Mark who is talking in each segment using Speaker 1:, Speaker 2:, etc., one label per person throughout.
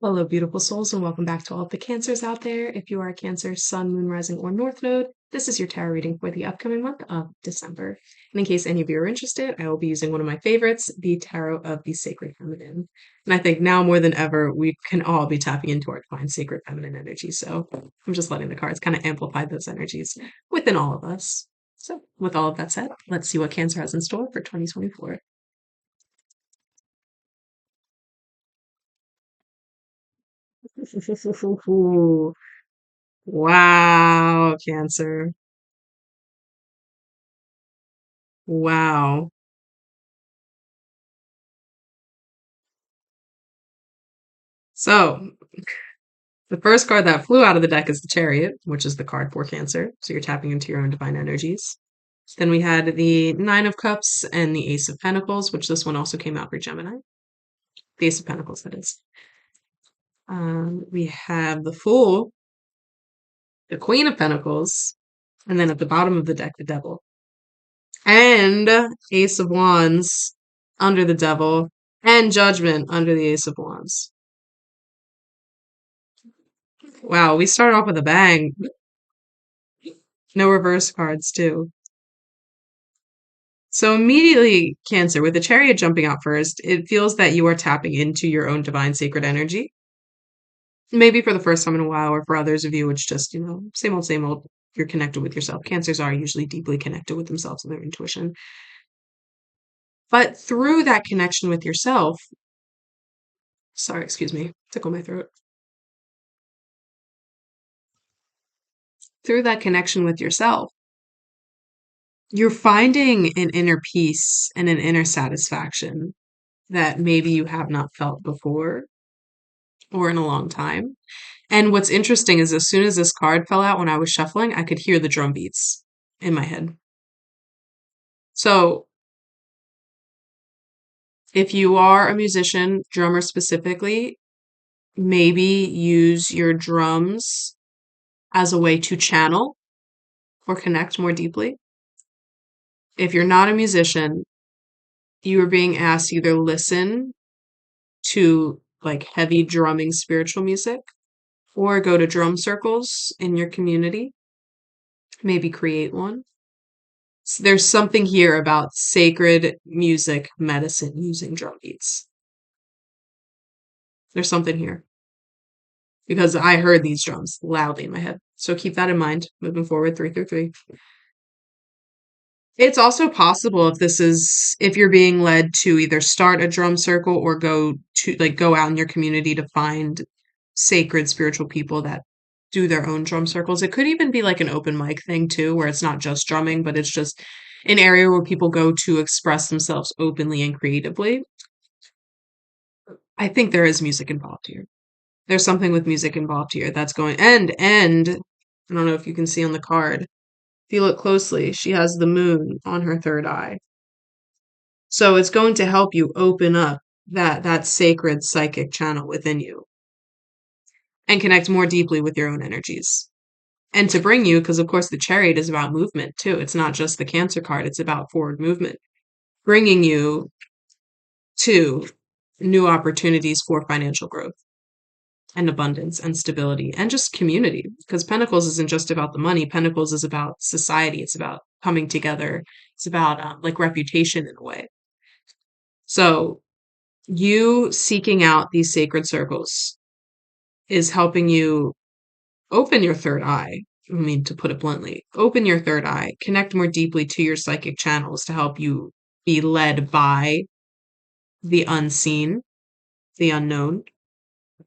Speaker 1: Hello, beautiful souls, and welcome back to all of the Cancers out there. If you are a Cancer, Sun, Moon, Rising, or North Node, this is your tarot reading for the upcoming month of December. And in case any of you are interested, I will be using one of my favorites, the Tarot of the Sacred Feminine. And I think now more than ever, we can all be tapping into our divine sacred feminine energy. So I'm just letting the cards kind of amplify those energies within all of us. So, with all of that said, let's see what Cancer has in store for 2024. Wow, Cancer. Wow. So, the first card that flew out of the deck is the Chariot, which is the card for Cancer. So, you're tapping into your own divine energies. Then we had the Nine of Cups and the Ace of Pentacles, which this one also came out for Gemini. The Ace of Pentacles, that is. We have the Fool, the Queen of Pentacles, and then at the bottom of the deck, the Devil. And Ace of Wands under the Devil, and Judgment under the Ace of Wands. Wow, we started off with a bang. No reverse cards, too. So immediately, Cancer, with the Chariot jumping out first, it feels that you are tapping into your own divine sacred energy. Maybe for the first time in a while, or for others of you, it's just, same old, same old. You're connected with yourself. Cancers are usually deeply connected with themselves and their intuition. But through that connection with yourself, sorry, excuse me, tickle my throat. Through that connection with yourself, you're finding an inner peace and an inner satisfaction that maybe you have not felt before or in a long time. And what's interesting is as soon as this card fell out when I was shuffling, I could hear the drum beats in my head. So if you are a musician, drummer specifically, maybe use your drums as a way to channel or connect more deeply. If you're not a musician, you are being asked to either listen to like heavy drumming spiritual music or go to drum circles in your community, maybe create one. So there's something here about sacred music medicine using drum beats. There's something here because I heard these drums loudly in my head. So keep that in mind moving forward 3 through 3. It's also possible if you're being led to either start a drum circle or go out in your community to find sacred spiritual people that do their own drum circles. It could even be like an open mic thing too, where it's not just drumming, but it's just an area where people go to express themselves openly and creatively. I think there is music involved here. There's something with music involved here that's going and I don't know if you can see on the card. If you look closely, she has the moon on her third eye. So it's going to help you open up that sacred psychic channel within you and connect more deeply with your own energies. And to bring you, because of course the Chariot is about movement too. It's not just the Cancer card, it's about forward movement, bringing you to new opportunities for financial growth and abundance and stability and just community. Because Pentacles isn't just about the money, Pentacles is about society, it's about coming together, it's about like reputation in a way. So, you seeking out these sacred circles is helping you open your third eye. I mean, to put it bluntly, open your third eye, connect more deeply to your psychic channels to help you be led by the unseen, the unknown,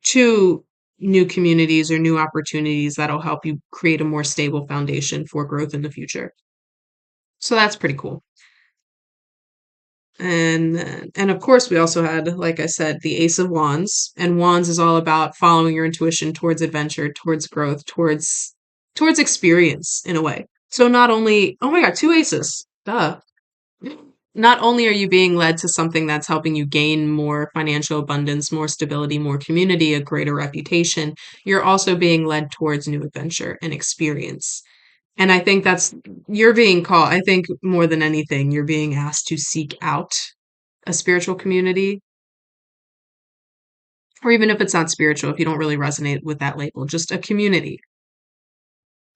Speaker 1: to new communities or new opportunities that'll help you create a more stable foundation for growth in the future. So that's pretty cool. And of course we also had, like I said, the Ace of Wands, and Wands is all about following your intuition towards adventure, towards growth, towards experience in a way. So not only, oh my god, two aces, duh. Not only are you being led to something that's helping you gain more financial abundance, more stability, more community, a greater reputation, you're also being led towards new adventure and experience. And I think you're being called, I think more than anything, you're being asked to seek out a spiritual community or even if it's not spiritual, if you don't really resonate with that label, just a community.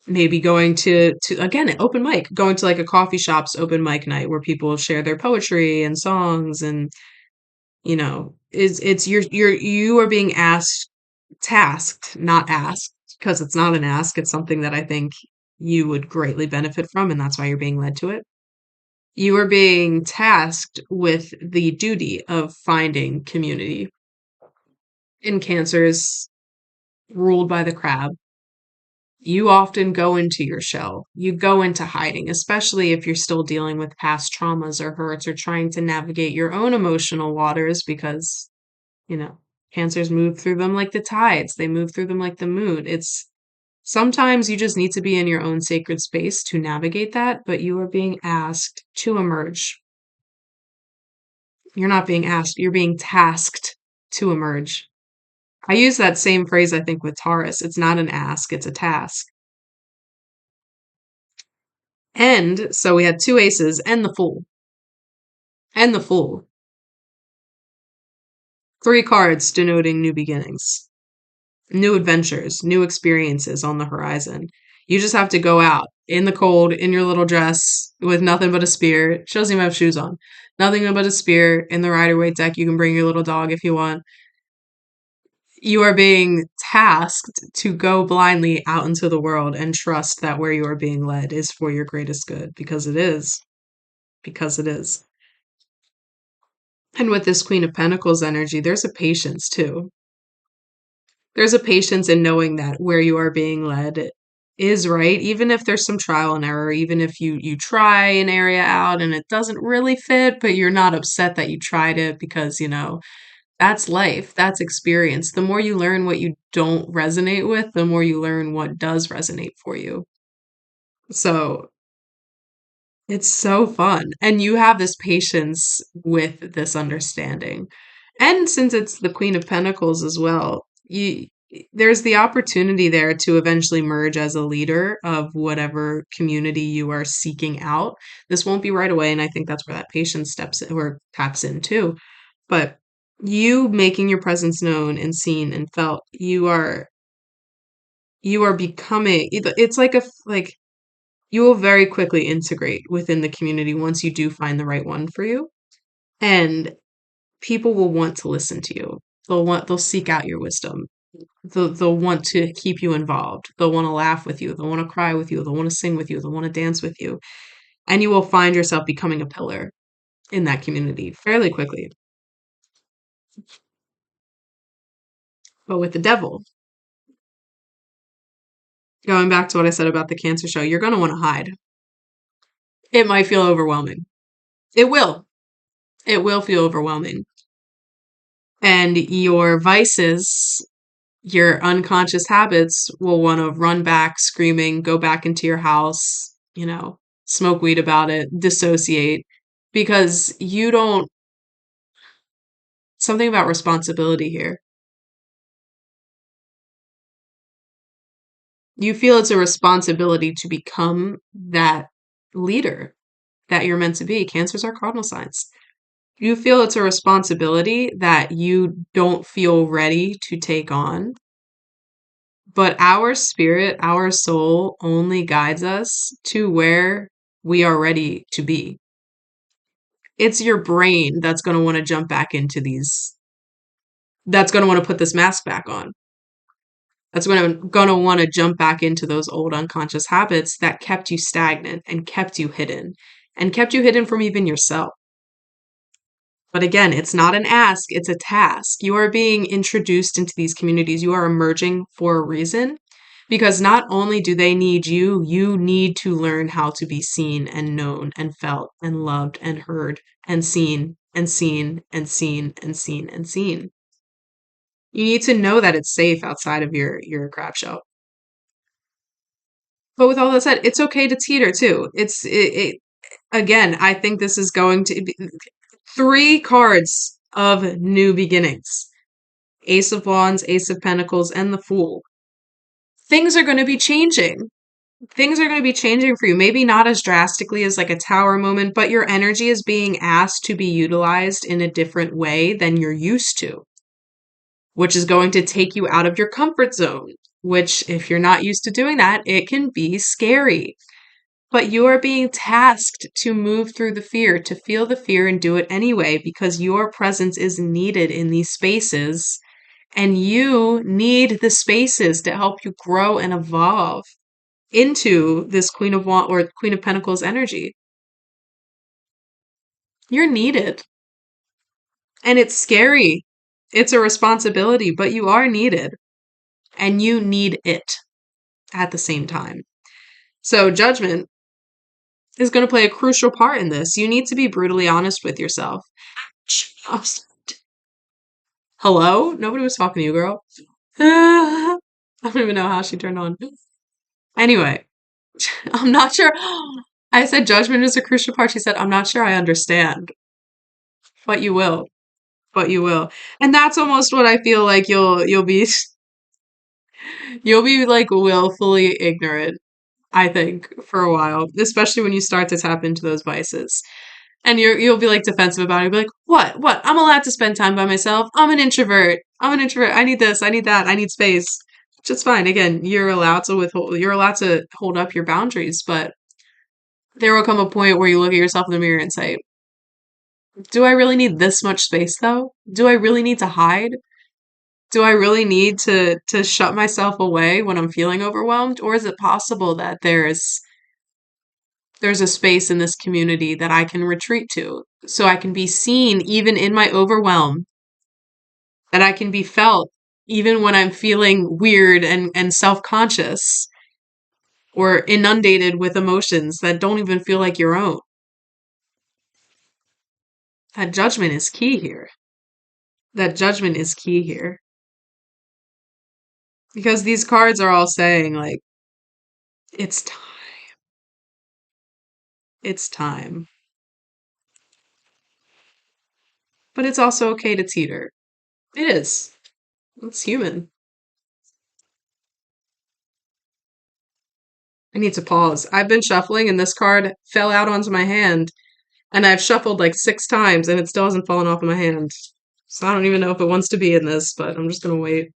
Speaker 1: Maybe going to again, an open mic, going to like a coffee shop's open mic night where people share their poetry and songs and is it's you are being asked, tasked, not asked, because it's not an ask, it's something that I think you would greatly benefit from, and that's why you're being led to it. You are being tasked with the duty of finding community in cancers ruled by the crab. You often go into your shell. You go into hiding, especially if you're still dealing with past traumas or hurts or trying to navigate your own emotional waters because, you know, cancers move through them like the tides. They move through them like the moon. It's sometimes you just need to be in your own sacred space to navigate that, but you are being asked to emerge. You're not being asked, you're being tasked to emerge. I use that same phrase, I think, with Taurus. It's not an ask, it's a task. And so we had two aces and the fool. And the fool. Three cards denoting new beginnings, new adventures, new experiences on the horizon. You just have to go out in the cold in your little dress with nothing but a spear. She doesn't even have shoes on. Nothing but a spear in the Rider Waite deck. You can bring your little dog if you want. You are being tasked to go blindly out into the world and trust that where you are being led is for your greatest good because it is. Because it is. And with this Queen of Pentacles energy, there's a patience too. There's a patience in knowing that where you are being led is right, even if there's some trial and error, even if you try an area out and it doesn't really fit, but you're not upset that you tried it because, that's life, that's experience. The more you learn what you don't resonate with, the more you learn what does resonate for you. So it's so fun. And you have this patience with this understanding. And since it's the Queen of Pentacles as well, there's the opportunity there to eventually merge as a leader of whatever community you are seeking out. This won't be right away, and I think that's where that patience steps in, or taps in too. But you making your presence known and seen and felt, you are becoming. It's like you will very quickly integrate within the community once you do find the right one for you. And people will want to listen to you. They'll seek out your wisdom. They'll want to keep you involved. They'll want to laugh with you. They'll want to cry with you. They'll want to sing with you. They'll want to dance with you. And you will find yourself becoming a pillar in that community fairly quickly. But with the devil, going back to what I said about the Cancer show, you're going to want to hide. It might feel overwhelming. It will. It will feel overwhelming. And your vices, your unconscious habits will want to run back screaming, go back into your house, smoke weed about it, dissociate, because you don't, something about responsibility here. You feel it's a responsibility to become that leader that you're meant to be. Cancers are cardinal signs. You feel it's a responsibility that you don't feel ready to take on. But our spirit, our soul only guides us to where we are ready to be. It's your brain that's going to want to jump back into that's going to want to put this mask back on. That's going to want to jump back into those old unconscious habits that kept you stagnant and kept you hidden from even yourself. But again, it's not an ask, it's a task. You are being introduced into these communities. You are emerging for a reason because not only do they need you, you need to learn how to be seen and known and felt and loved and heard and seen and seen and seen and seen and seen. You need to know that it's safe outside of your crap show. But with all that said, it's okay to teeter too. Again, I think this is going to be three cards of new beginnings. Ace of Wands, Ace of Pentacles, and the Fool. Things are going to be changing. Things are going to be changing for you. Maybe not as drastically as like a tower moment, but your energy is being asked to be utilized in a different way than you're used to. which is going to take you out of your comfort zone, which, if you're not used to doing that, it can be scary. But you are being tasked to move through the fear, to feel the fear and do it anyway, because your presence is needed in these spaces. And you need the spaces to help you grow and evolve into this Queen of Pentacles energy. You're needed. And it's scary. It's a responsibility, but you are needed. And you need it at the same time. So judgment is going to play a crucial part in this. You need to be brutally honest with yourself. Hello? Nobody was talking to you, girl. I don't even know how she turned on. Anyway, I'm not sure. I said judgment is a crucial part. She said, I'm not sure I understand. But you will. But you will. And that's almost what I feel like you'll be you'll be like willfully ignorant, I think, for a while, especially when you start to tap into those vices. And you'll be like defensive about it. You'll be like, what? What? I'm allowed to spend time by myself. I'm an introvert. I'm an introvert. I need this. I need that. I need space. Which is fine. Again, you're allowed to hold up your boundaries, but there will come a point where you look at yourself in the mirror and say, do I really need this much space though? Do I really need to hide? Do I really need to shut myself away when I'm feeling overwhelmed? Or is it possible that there's a space in this community that I can retreat to so I can be seen even in my overwhelm, that I can be felt even when I'm feeling weird and self-conscious or inundated with emotions that don't even feel like your own. That judgment is key here. That judgment is key here. Because these cards are all saying, like, it's time. It's time. But it's also okay to teeter. It is. It's human. I need to pause. I've been shuffling and this card fell out onto my hand. And I've shuffled like 6 times and it still hasn't fallen off of my hand. So I don't even know if it wants to be in this, but I'm just gonna wait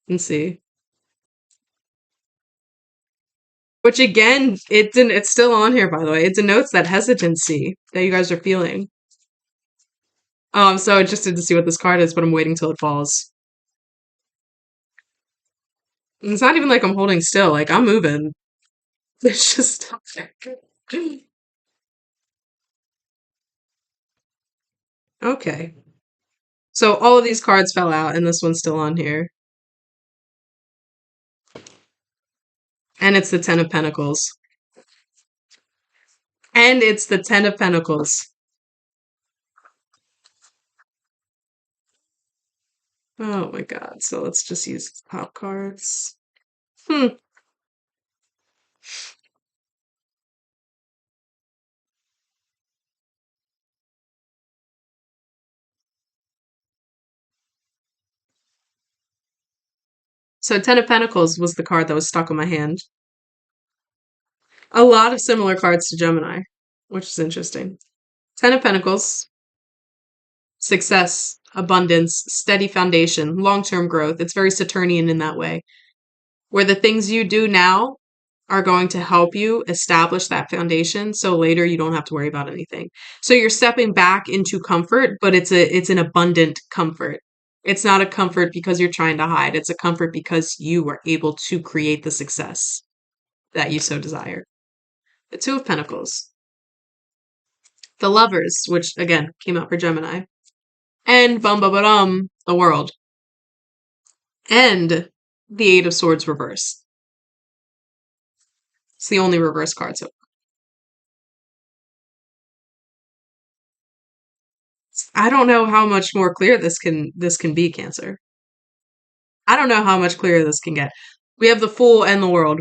Speaker 1: and see. Which again, it's still on here, by the way. It denotes that hesitancy that you guys are feeling. I'm so interested to see what this card is, but I'm waiting till it falls. And it's not even like I'm holding still, like I'm moving. It's just okay. So all of these cards fell out and this one's still on here. And it's the Ten of Pentacles. And it's the Ten of Pentacles. Oh my god. So let's just use top cards. So Ten of Pentacles was the card that was stuck on my hand. A lot of similar cards to Gemini, which is interesting. Ten of Pentacles, success, abundance, steady foundation, long-term growth. It's very Saturnian in that way, where the things you do now are going to help you establish that foundation so later you don't have to worry about anything. So you're stepping back into comfort, but it's an abundant comfort. It's not a comfort because you're trying to hide. It's a comfort because you were able to create the success that you so desire. The Two of Pentacles. The Lovers, which again came out for Gemini. And bum bum bum, the World. And the Eight of Swords reversed. It's the only reverse card so I don't know how much more clear this can be, Cancer. I don't know how much clearer this can get. We have the Fool and the World.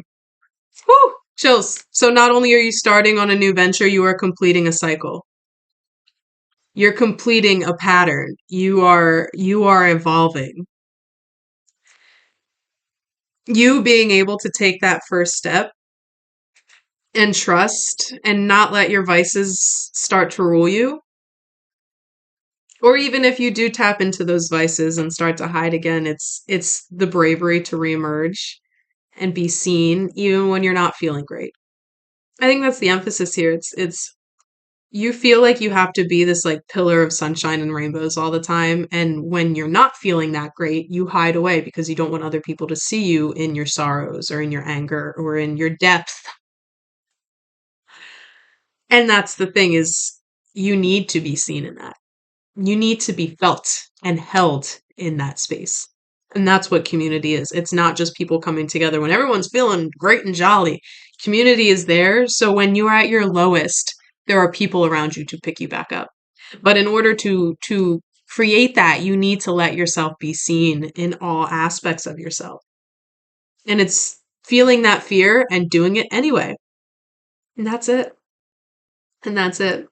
Speaker 1: Woo! Chills. So not only are you starting on a new venture, you are completing a cycle. You're completing a pattern. You are evolving. You being able to take that first step and trust and not let your vices start to rule you Or even if you do tap into those vices and start to hide again, it's the bravery to reemerge and be seen even when you're not feeling great. I think that's the emphasis here. It's you feel like you have to be this like pillar of sunshine and rainbows all the time, and when you're not feeling that great, you hide away because you don't want other people to see you in your sorrows or in your anger or in your depth. And that's the thing is you need to be seen in that. You need to be felt and held in that space. And that's what community is. It's not just people coming together when everyone's feeling great and jolly. Community is there. So when you are at your lowest, there are people around you to pick you back up. But in order to create that, you need to let yourself be seen in all aspects of yourself. And it's feeling that fear and doing it anyway. And that's it. And that's it.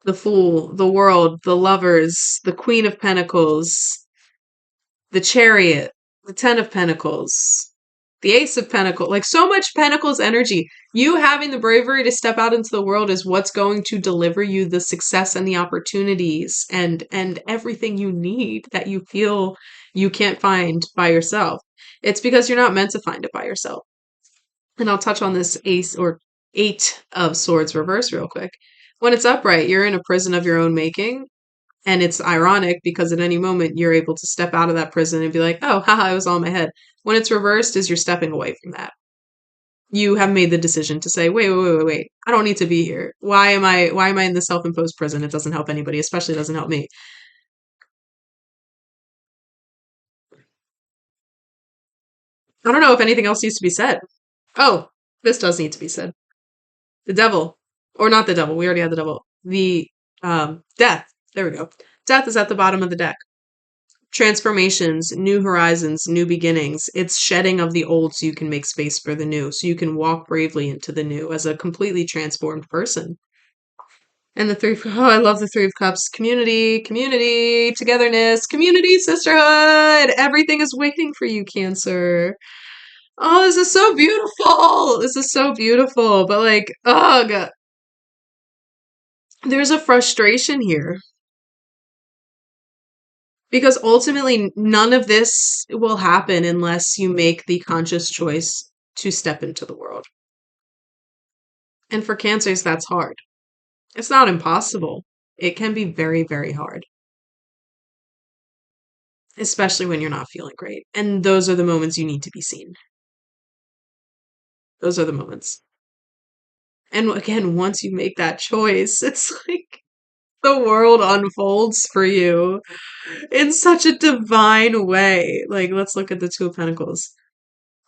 Speaker 1: The Fool, the World, the Lovers, the Queen of Pentacles, the Chariot, the Ten of Pentacles, the Ace of Pentacles, like so much Pentacles energy. You having the bravery to step out into the world is what's going to deliver you the success and the opportunities and everything you need that you feel you can't find by yourself. It's because you're not meant to find it by yourself. And I'll touch on this Ace or Eight of Swords reverse real quick. When it's upright, you're in a prison of your own making. And it's ironic because at any moment you're able to step out of that prison and be like, oh, haha, it was all in my head. When it's reversed, is you're stepping away from that. You have made the decision to say, wait. I don't need to be here. Why am I in this self-imposed prison? It doesn't help anybody, especially it doesn't help me. I don't know if anything else needs to be said. Oh, this does need to be said. The devil. Or not the devil. We already had the devil. The death. There we go. Death is at the bottom of the deck. Transformations, new horizons, new beginnings. It's shedding of the old so you can make space for the new, so you can walk bravely into the new as a completely transformed person. And the oh, I love the Three of Cups. Community, community, togetherness, community, sisterhood. Everything is waiting for you, Cancer. Oh, this is so beautiful. This is so beautiful. But like, ugh, there's a frustration here. Because ultimately, none of this will happen unless you make the conscious choice to step into the world. And for cancers, that's hard. It's not impossible. It can be very, very hard, especially when you're not feeling great. And those are the moments you need to be seen. Those are the moments. And again, once you make that choice, it's like the world unfolds for you in such a divine way. Like, let's look at the Two of Pentacles.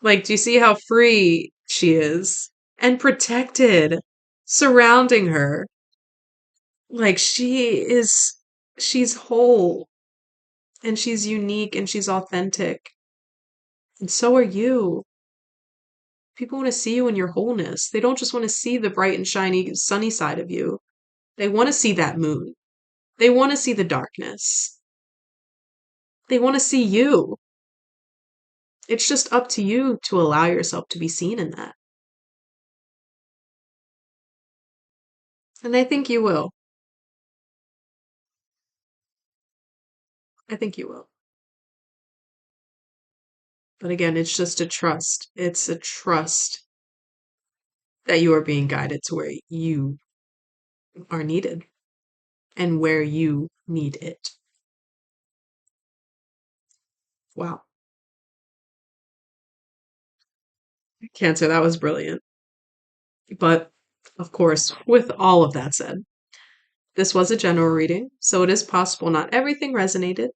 Speaker 1: Like, do you see how free she is and protected surrounding her? Like, she's whole and she's unique and she's authentic. And so are you. People want to see you in your wholeness. They don't just want to see the bright and shiny, sunny side of you. They want to see that moon. They want to see the darkness. They want to see you. It's just up to you to allow yourself to be seen in that. And I think you will. I think you will. But again, it's just a trust. It's a trust that you are being guided to where you are needed and where you need it. Wow. Cancer, that was brilliant. But of course, with all of that said, this was a general reading, so it is possible not everything resonated.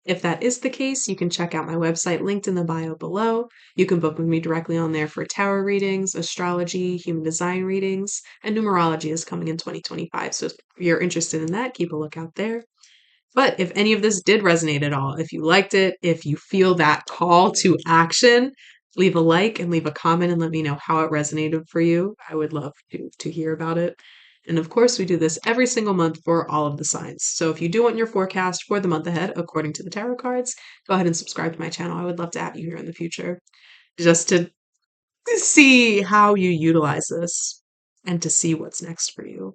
Speaker 1: If that is the case, you can check out my website linked in the bio below. You can book with me directly on there for tarot readings, astrology, human design readings, and numerology is coming in 2025. So if you're interested in that, keep a lookout there. But if any of this did resonate at all, if you liked it, if you feel that call to action, leave a like and leave a comment and let me know how it resonated for you. I would love to hear about it. And of course, we do this every single month for all of the signs. So if you do want your forecast for the month ahead, according to the tarot cards, go ahead and subscribe to my channel. I would love to have you here in the future just to see how you utilize this and to see what's next for you.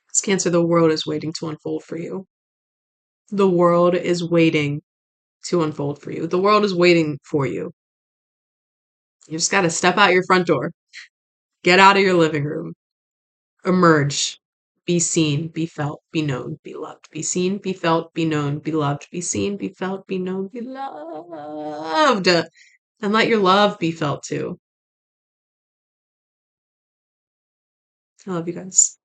Speaker 1: It's Cancer, the world is waiting to unfold for you. The world is waiting to unfold for you. The world is waiting for you. You just got to step out your front door, get out of your living room, emerge, be seen, be felt, be known, be loved. Be seen, be felt, be known, be loved. Be seen, be felt, be known, be loved. And let your love be felt too. I love you guys.